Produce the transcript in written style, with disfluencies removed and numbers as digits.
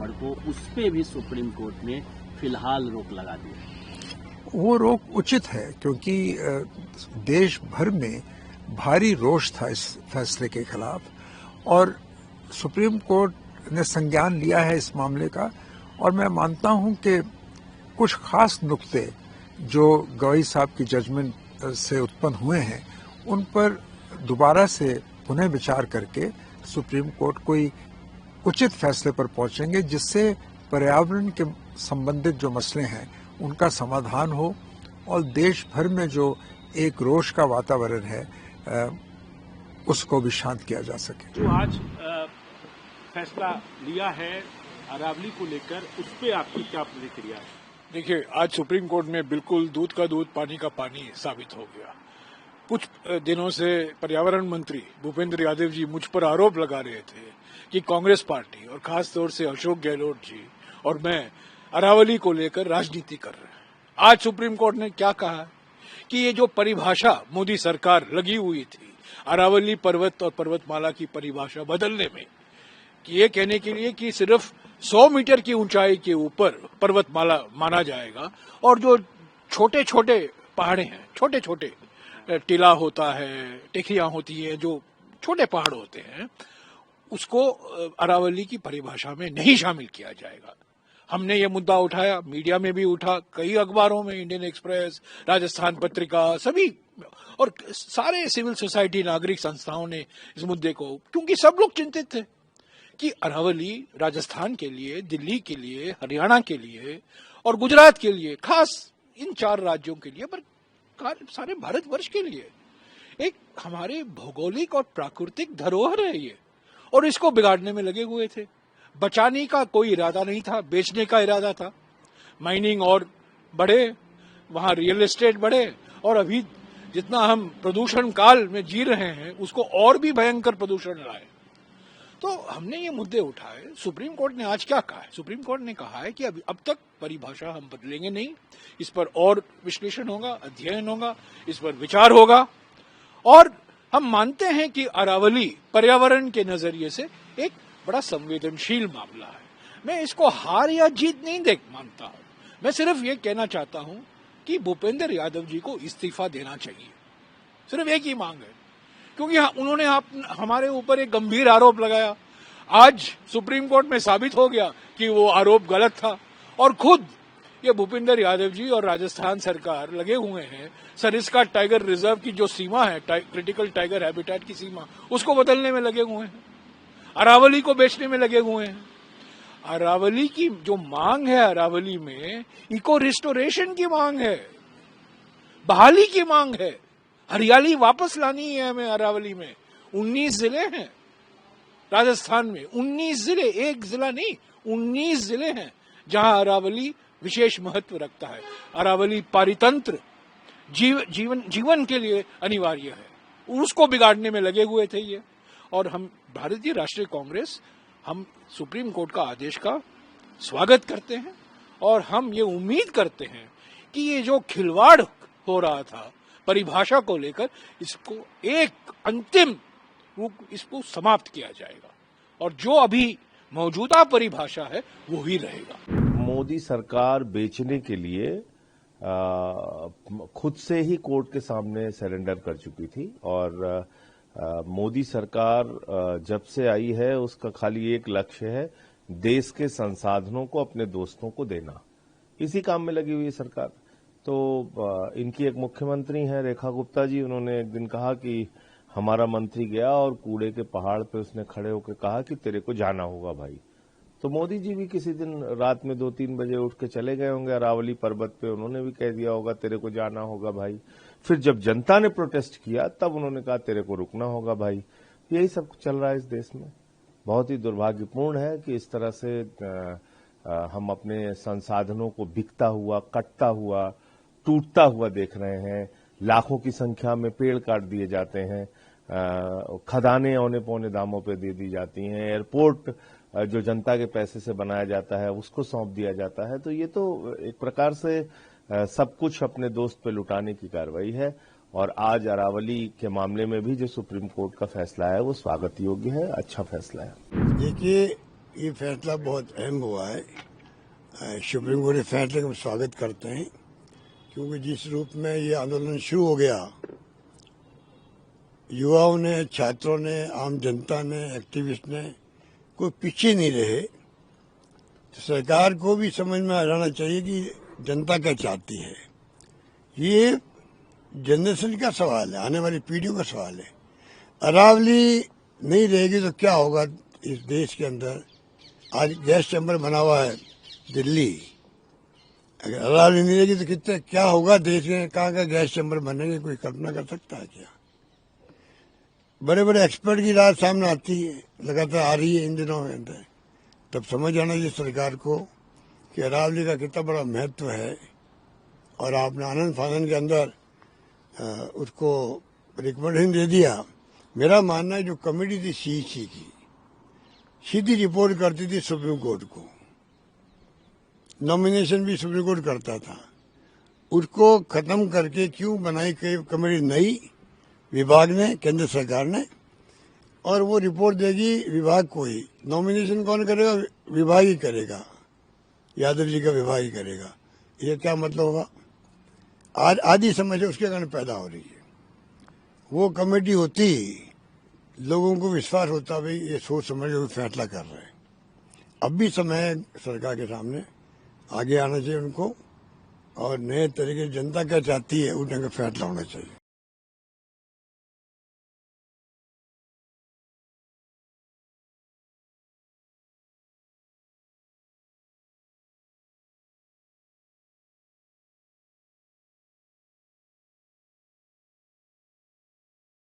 रावण को, उस पे भी सुप्रीम कोर्ट ने फिलहाल रोक लगा दी है। वो रोक उचित है क्योंकि देश भर में भारी रोष था इस फैसले के खिलाफ और सुप्रीम कोर्ट ने संज्ञान लिया है इस मामले का। और मैं मानता हूं कि कुछ खास नुक्ते जो गवई साहब की जजमेंट से उत्पन्न हुए हैं उन पर दोबारा से पुनः विचार करके सुप्रीम कोर्ट कोई उचित फैसले पर पहुंचेंगे जिससे पर्यावरण के संबंधित जो मसले हैं उनका समाधान हो और देश भर में जो एक रोष का वातावरण है उसको भी शांत किया जा सके। जो आज फैसला लिया है अरावली को लेकर, उस पर आपकी क्या प्रतिक्रिया है? देखिए, आज सुप्रीम कोर्ट में बिल्कुल दूध का दूध पानी का पानी साबित हो गया। कुछ दिनों से पर्यावरण मंत्री भूपेंद्र यादव जी मुझ पर आरोप लगा रहे थे कि कांग्रेस पार्टी और खास तौर से अशोक गहलोत जी और मैं अरावली को लेकर राजनीति कर रहे हैं। आज सुप्रीम कोर्ट ने क्या कहा कि ये जो परिभाषा मोदी सरकार लगी हुई थी अरावली पर्वत और पर्वतमाला की परिभाषा बदलने में, कि ये कहने के लिए कि सिर्फ 100 मीटर की ऊंचाई के ऊपर पर्वतमाला माना जाएगा और जो छोटे छोटे पहाड़े हैं, छोटे छोटे टीला होता है, टेकरियां होती हैं, जो छोटे पहाड़ होते हैं, उसको अरावली की परिभाषा में नहीं शामिल किया जाएगा। हमने ये मुद्दा उठाया, मीडिया में भी उठा, कई अखबारों में, इंडियन एक्सप्रेस, राजस्थान पत्रिका, सभी और सारे सिविल सोसाइटी नागरिक संस्थाओं ने इस मुद्दे को, क्योंकि सब लोग चिंतित थे कि अरावली राजस्थान के लिए, दिल्ली के लिए, हरियाणा के लिए और गुजरात के लिए, खास इन 4 राज्यों के लिए, पर सारे भारतवर्ष के लिए एक हमारे भौगोलिक और प्राकृतिक धरोहर है ये, और इसको बिगाड़ने में लगे हुए थे। बचाने का कोई इरादा नहीं था, बेचने का इरादा था। माइनिंग और बढ़े, वहां रियल एस्टेट बढ़े और अभी जितना हम प्रदूषण काल में जी रहे हैं उसको और भी भयंकर प्रदूषण लाए। तो हमने ये मुद्दे उठाए। सुप्रीम कोर्ट ने आज क्या कहा है? सुप्रीम कोर्ट ने कहा है कि अब तक परिभाषा हम बदलेंगे नहीं, इस पर और विश्लेषण होगा, अध्ययन होगा, इस पर विचार होगा और हम मानते हैं कि अरावली पर्यावरण के नजरिए से एक बड़ा संवेदनशील मामला है। मैं इसको हार या जीत नहीं देख मानता हूं। मैं सिर्फ ये कहना चाहता हूं कि भूपेंद्र यादव जी को इस्तीफा देना चाहिए, सिर्फ एक ही मांग है, क्योंकि उन्होंने हमारे ऊपर एक गंभीर आरोप लगाया। आज सुप्रीम कोर्ट में साबित हो गया कि वो आरोप गलत था और खुद ये भूपेंद्र यादव जी और राजस्थान सरकार लगे हुए हैं सरिस्का टाइगर रिजर्व की जो सीमा है, क्रिटिकल टाइगर हैबिटेट की सीमा, उसको बदलने में लगे हुए हैं, अरावली को बेचने में लगे हुए हैं। अरावली की जो मांग है, अरावली में इको रिस्टोरेशन की मांग है, बहाली की मांग है, हरियाली वापस लानी है हमें। अरावली में 19 जिले हैं, राजस्थान में 19 जिले, एक जिला नहीं 19 जिले हैं जहां अरावली विशेष महत्व रखता है। अरावली पारितंत्र जीवन के लिए अनिवार्य है, उसको बिगाड़ने में लगे हुए थे ये। और हम भारतीय राष्ट्रीय कांग्रेस, हम सुप्रीम कोर्ट का आदेश का स्वागत करते हैं और हम ये उम्मीद करते हैं कि ये जो खिलवाड़ हो रहा था परिभाषा को लेकर, इसको एक अंतिम रूप, इसको समाप्त किया जाएगा और जो अभी मौजूदा परिभाषा है वो ही रहेगा। मोदी सरकार बेचने के लिए खुद से ही कोर्ट के सामने सरेंडर कर चुकी थी और मोदी सरकार जब से आई है उसका खाली एक लक्ष्य है, देश के संसाधनों को अपने दोस्तों को देना। इसी काम में लगी हुई है सरकार। तो इनकी एक मुख्यमंत्री हैं रेखा गुप्ता जी, उन्होंने एक दिन कहा कि हमारा मंत्री गया और कूड़े के पहाड़ पे उसने खड़े होकर कहा कि तेरे को जाना होगा भाई। तो मोदी जी भी किसी दिन रात में 2-3 बजे उठ के चले गए होंगे अरावली पर्वत पे, उन्होंने भी कह दिया होगा तेरे को जाना होगा भाई। फिर जब जनता ने प्रोटेस्ट किया तब उन्होंने कहा तेरे को रुकना होगा भाई। यही सब चल रहा है इस देश में। बहुत ही दुर्भाग्यपूर्ण है कि इस तरह से हम अपने संसाधनों को बिकता हुआ, कटता हुआ, टूटता हुआ देख रहे हैं। लाखों की संख्या में पेड़ काट दिए जाते हैं, खदानें औने पौने दामों पे दे दी जाती हैं, एयरपोर्ट जो जनता के पैसे से बनाया जाता है उसको सौंप दिया जाता है। तो ये तो एक प्रकार से सब कुछ अपने दोस्त पे लुटाने की कार्रवाई है और आज अरावली के मामले में भी जो सुप्रीम कोर्ट का फैसला है वो स्वागत योग्य है, अच्छा फैसला है। देखिए, ये फैसला बहुत अहम हुआ है। सुप्रीम कोर्ट के फैसले का हम स्वागत करते हैं, क्योंकि जिस रूप में ये आंदोलन शुरू हो गया, युवाओं ने, छात्रों ने, आम जनता ने, एक्टिविस्ट ने कोई पीछे नहीं रहे। तो सरकार को भी समझ में आ जाना चाहिए कि जनता क्या चाहती है। ये जनरेशन का सवाल है, आने वाली पीढ़ियों का सवाल है। अरावली नहीं रहेगी तो क्या होगा इस देश के अंदर। आज गैस चैम्बर बना हुआ है दिल्ली, अगर अरावली नहीं रहेगी तो कितने क्या होगा देश में, कहाँ का गैस चैम्बर बनेंगे, कोई कल्पना कर सकता है क्या। बड़े बड़े एक्सपर्ट की राय सामने आती है, लगातार आ रही है इन दिनों के अंदर। तब समझ आना चाहिए सरकार को कि अरावली का कितना बड़ा महत्व है। और आपने आनंद फानंद के अंदर उसको रिकमेंडेशन दे दिया। मेरा मानना है जो कमेटी थी सीईसी की, सीधी रिपोर्ट करती थी सुप्रीम कोर्ट को, नॉमिनेशन भी सुप्रीम कोर्ट करता था। उसको खत्म करके क्यों बनाई कमेटी नई विभाग ने, केंद्र सरकार ने, और वो रिपोर्ट देगी विभाग को ही। नॉमिनेशन कौन करेगा? विभाग ही करेगा, यादव जी का विभाग ही करेगा। ये क्या मतलब होगा? आज आधी समझ उसके कारण पैदा हो रही है। वो कमेटी होती, लोगों को विश्वास होता भाई ये सोच समझ के फैसला कर रहे हैं। अब भी समय है सरकार के सामने, आगे आना चाहिए उनको, और नए तरीके जनता क्या चाहती है उस ढंग का फैसला होना चाहिए।